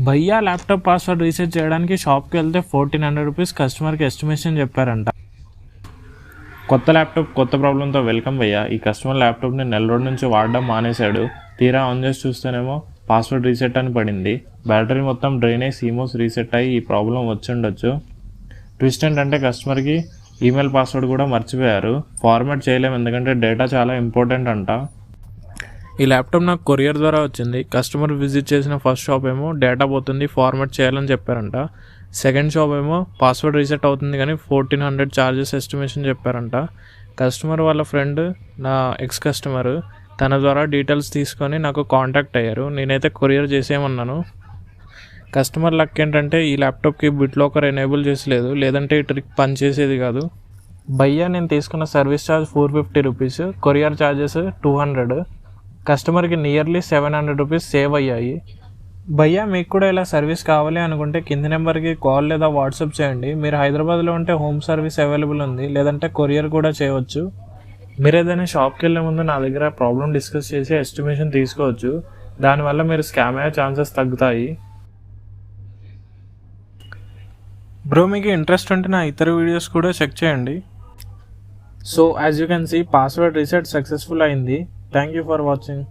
భయ్యా laptop password reset చేయడానికి షాప్కి వెళ్తే 1400 రూపీస్ కస్టమర్కి ఎస్టిమేషన్ చెప్పారంట. కొత్త ల్యాప్టాప్ కొత్త ప్రాబ్లంతో వెల్కమ్ భయ్యా. ఈ కస్టమర్ ల్యాప్టాప్ని నెల రోజుల నుంచి వాడడం మానేశాడు. తీరా ఆన్ చేసి చూస్తేనేమో పాస్వర్డ్ రీసెట్ అని పడింది. బ్యాటరీ మొత్తం డ్రైన్ అయ్యి సీమోస్ రీసెట్ అయ్యి ఈ ప్రాబ్లం వచ్చి ఉండొచ్చు. ట్విస్ట్ ఏంటంటే కస్టమర్కి ఈమెయిల్ పాస్వర్డ్ కూడా మర్చిపోయారు. ఫార్మాట్ చేయలేము ఎందుకంటే డేటా చాలా ఇంపార్టెంట్ అంట. ఈ ల్యాప్టాప్ నాకు కొరియర్ ద్వారా వచ్చింది. కస్టమర్ విజిట్ చేసిన ఫస్ట్ షాప్ ఏమో డేటా పోతుంది, ఫార్మాట్ చేయాలని చెప్పారంట. సెకండ్ షాప్ ఏమో పాస్వర్డ్ రీసెట్ అవుతుంది కానీ 1400 ఛార్జెస్ ఎస్టిమేషన్ చెప్పారంట. కస్టమర్ వాళ్ళ ఫ్రెండ్ నా ఎక్స్ కస్టమర్, తన ద్వారా డీటెయిల్స్ తీసుకొని నాకు కాంటాక్ట్ అయ్యారు. నేనైతే కొరియర్ చేసేయమన్నాను. కస్టమర్ లక్ ఏంటంటే ఈ ల్యాప్టాప్కి బిట్ లాకర్ ఎనేబుల్ చేసలేదు, లేదంటే ఈ ట్రిక్ పనిచేసేది కాదు. భయ్యా నేను తీసుకున్న service charge 450 rupees, courier charges 200. కస్టమర్కి నియర్లీ 700 రూపీస్ సేవ్ అయ్యాయి. భయ్యా మీకు కూడా ఇలా సర్వీస్ కావాలి అనుకుంటే కింది నెంబర్కి కాల్ లేదా వాట్సాప్ చేయండి. మీరు హైదరాబాద్లో ఉంటే హోమ్ సర్వీస్ అవైలబుల్ ఉంది, లేదంటే కొరియర్ కూడా చేయవచ్చు. మీరు ఏదైనా షాప్కి వెళ్ళే ముందు నా దగ్గర ప్రాబ్లం డిస్కస్ చేసి ఎస్టిమేషన్ తీసుకోవచ్చు. దానివల్ల మీరు స్కామ్ అయ్యే ఛాన్సెస్ తగ్గుతాయి. బ్రో మీకు ఇంట్రెస్ట్ ఉంటే నా ఇతర వీడియోస్ కూడా చెక్ చేయండి. So as you can see password reset successful అయింది. Thank you for watching.